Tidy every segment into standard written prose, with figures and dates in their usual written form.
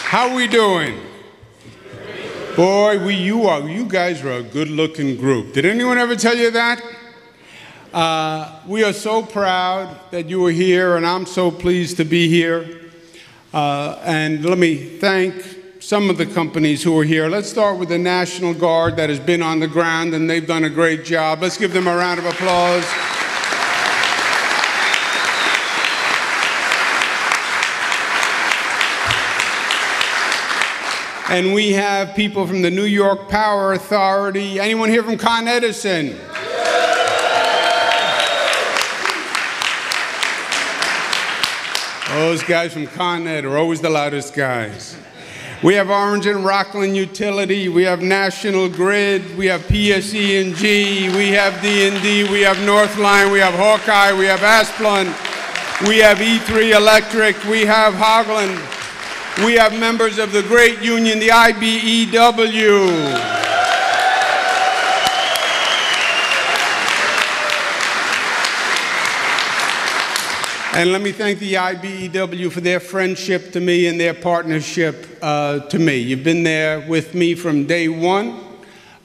How we doing? Boy, you guys are a good-looking group. Did anyone ever tell you that? We are so proud that you are here, and I'm so pleased to be here. And let me thank some of the companies who are here. Let's start with the National Guard that has been on the ground, and they've done a great job. Let's give them a round of applause. And we have people from the New York Power Authority. Anyone here from Con Edison? Those guys from Con Ed are always the loudest guys. We have Orange and Rockland Utility. We have National Grid. We have PSE&G. We have D&D. We have Northline. We have Hawkeye. We have Asplund. We have E3 Electric. We have Hogland. We have members of the great union, the IBEW. And let me thank the IBEW for their friendship to me and their partnership to me. You've been there with me from day one.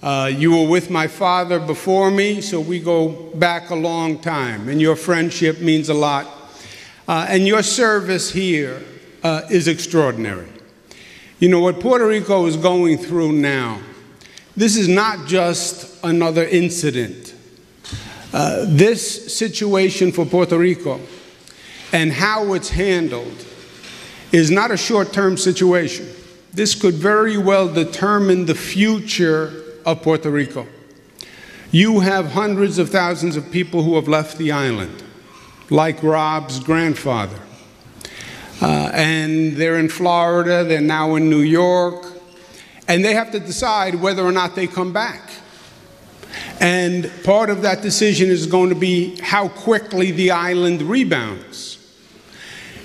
You were with my father before me, so we go back a long time. And your friendship means a lot. And your service here is extraordinary. You know, what Puerto Rico is going through now, this is not just another incident. This situation for Puerto Rico and how it's handled is not a short-term situation. This could very well determine the future of Puerto Rico. You have hundreds of thousands of people who have left the island, like Rob's grandfather. And they're in Florida, they're now in New York, and they have to decide whether or not they come back. And part of that decision is going to be how quickly the island rebounds.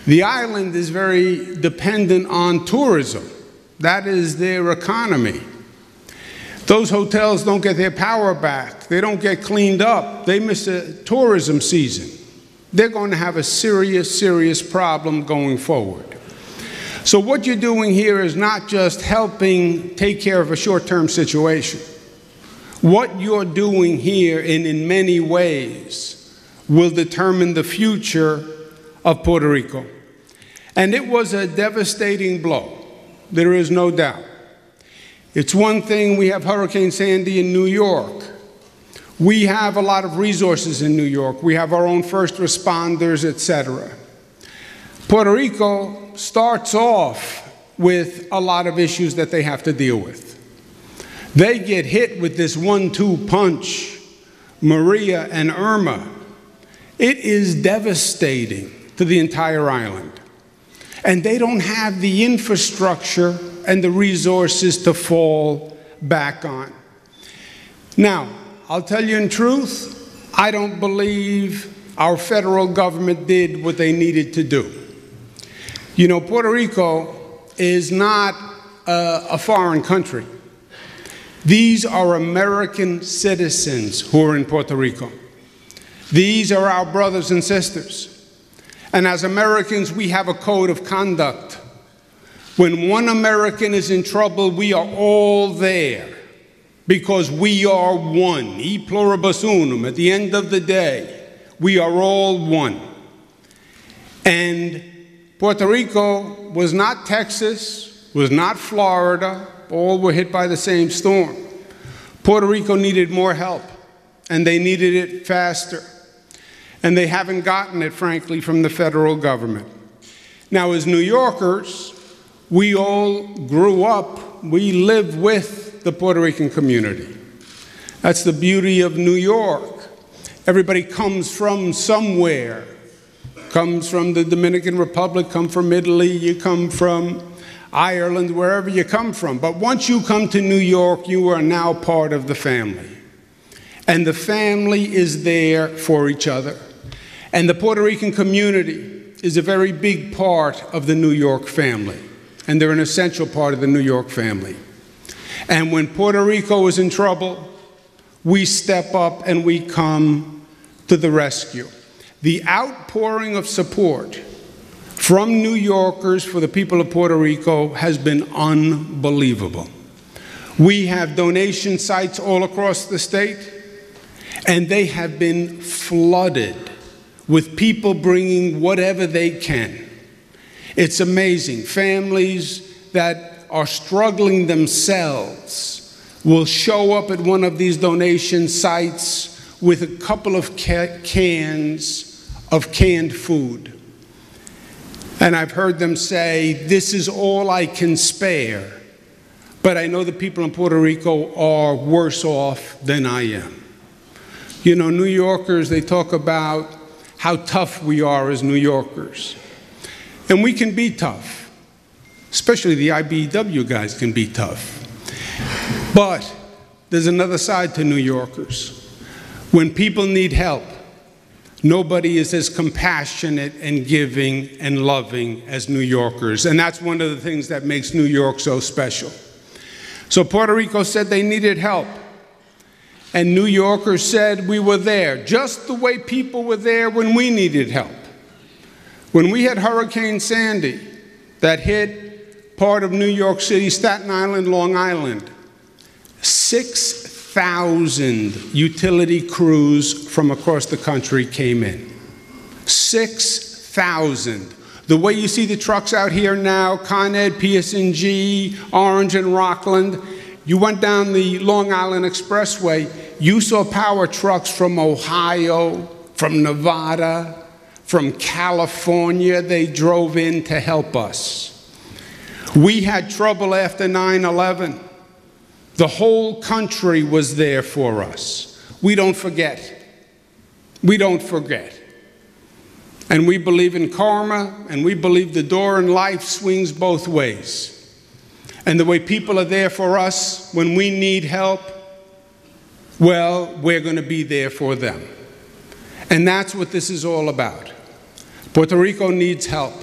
The island is very dependent on tourism. That is their economy. Those hotels don't get their power back. They don't get cleaned up. They miss a tourism season. They're going to have a serious, serious problem going forward. So what you're doing here is not just helping take care of a short-term situation. What you're doing here, in many ways, will determine the future of Puerto Rico. And it was a devastating blow. There is no doubt. It's one thing, we have Hurricane Sandy in New York. We have a lot of resources in New York. We have our own first responders, etc. Puerto Rico starts off with a lot of issues that they have to deal with. They get hit with this 1-2 punch, Maria and Irma. It is devastating to the entire island. And they don't have the infrastructure and the resources to fall back on. Now, I'll tell you in truth, I don't believe our federal government did what they needed to do. You know, Puerto Rico is not a foreign country. These are American citizens who are in Puerto Rico. These are our brothers and sisters. And as Americans, we have a code of conduct. When one American is in trouble, we are all there. Because we are one, e pluribus unum. At the end of the day, we are all one. And Puerto Rico was not Texas, was not Florida, all were hit by the same storm. Puerto Rico needed more help, and they needed it faster. And they haven't gotten it, frankly, from the federal government. Now, as New Yorkers, we all grew up, we live with the Puerto Rican community. That's the beauty of New York. Everybody comes from somewhere. Comes from the Dominican Republic, come from Italy, you come from Ireland, wherever you come from. But once you come to New York, you are now part of the family. And the family is there for each other. And the Puerto Rican community is a very big part of the New York family. And they're an essential part of the New York family. And when Puerto Rico is in trouble, we step up and we come to the rescue. The outpouring of support from New Yorkers for the people of Puerto Rico has been unbelievable. We have donation sites all across the state, and they have been flooded with people bringing whatever they can. It's amazing. Families that are struggling themselves will show up at one of these donation sites with a couple of cans of canned food. And I've heard them say, this is all I can spare. But I know the people in Puerto Rico are worse off than I am. You know, New Yorkers, they talk about how tough we are as New Yorkers. And we can be tough. Especially the IBEW guys can be tough. But there's another side to New Yorkers. When people need help, nobody is as compassionate and giving and loving as New Yorkers. And that's one of the things that makes New York so special. So Puerto Rico said they needed help. And New Yorkers said we were there, just the way people were there when we needed help. When we had Hurricane Sandy that hit part of New York City, Staten Island, Long Island, 6,000 utility crews from across the country came in. 6,000. The way you see the trucks out here now, Con Ed, PSNG, Orange and Rockland, you went down the Long Island Expressway, you saw power trucks from Ohio, from Nevada, from California. They drove in to help us. We had trouble after 9/11. The whole country was there for us. We don't forget. We don't forget. And we believe in karma, and we believe the door in life swings both ways. And the way people are there for us when we need help, well, we're going to be there for them. And that's what this is all about. Puerto Rico needs help.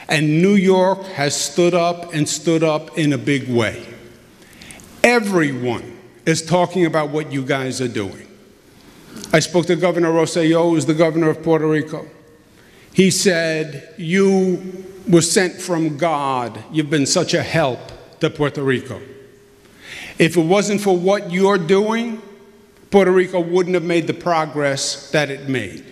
And New York has stood up and stood up in a big way. Everyone is talking about what you guys are doing. I spoke to Governor Rosselló, who's the governor of Puerto Rico. He said, you were sent from God. You've been such a help to Puerto Rico. If it wasn't for what you're doing, Puerto Rico wouldn't have made the progress that it made.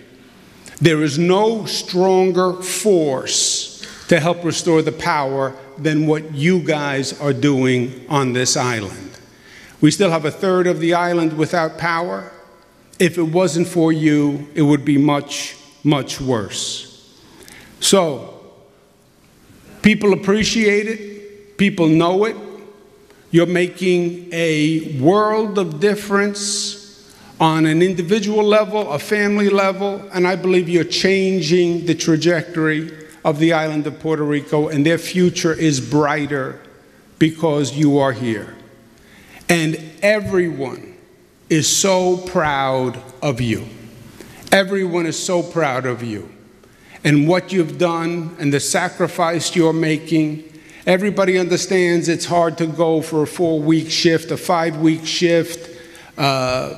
There is no stronger force to help restore the power than what you guys are doing on this island. We still have a third of the island without power. If it wasn't for you, it would be much, much worse. So, people appreciate it. People know it. You're making a world of difference on an individual level, a family level, and I believe you're changing the trajectory of the island of Puerto Rico, and their future is brighter because you are here. And everyone is so proud of you. Everyone is so proud of you and what you've done and the sacrifice you're making. Everybody understands it's hard to go for a 4-week shift, a 5-week shift,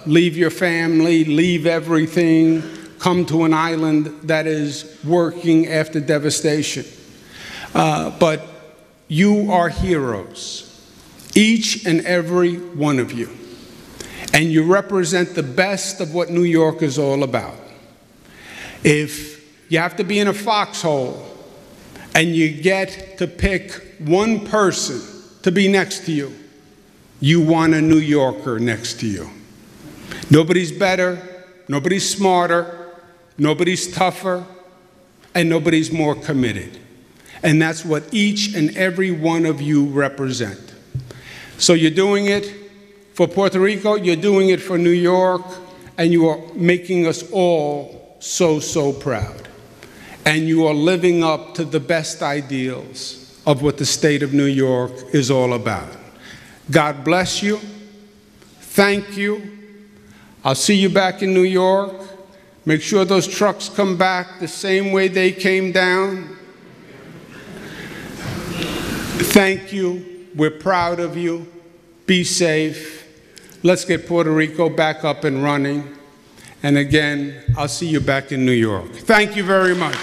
leave your family, leave everything, come to an island that is working after devastation. But you are heroes, each and every one of you. And you represent the best of what New York is all about. If you have to be in a foxhole and you get to pick one person to be next to you, you want a New Yorker next to you. Nobody's better, nobody's smarter, nobody's tougher, and nobody's more committed. And that's what each and every one of you represent. So you're doing it for Puerto Rico, you're doing it for New York, and you are making us all so, so proud. And you are living up to the best ideals of what the state of New York is all about. God bless you. Thank you. I'll see you back in New York. Make sure those trucks come back the same way they came down. Thank you. We're proud of you. Be safe. Let's get Puerto Rico back up and running. And again, I'll see you back in New York. Thank you very much.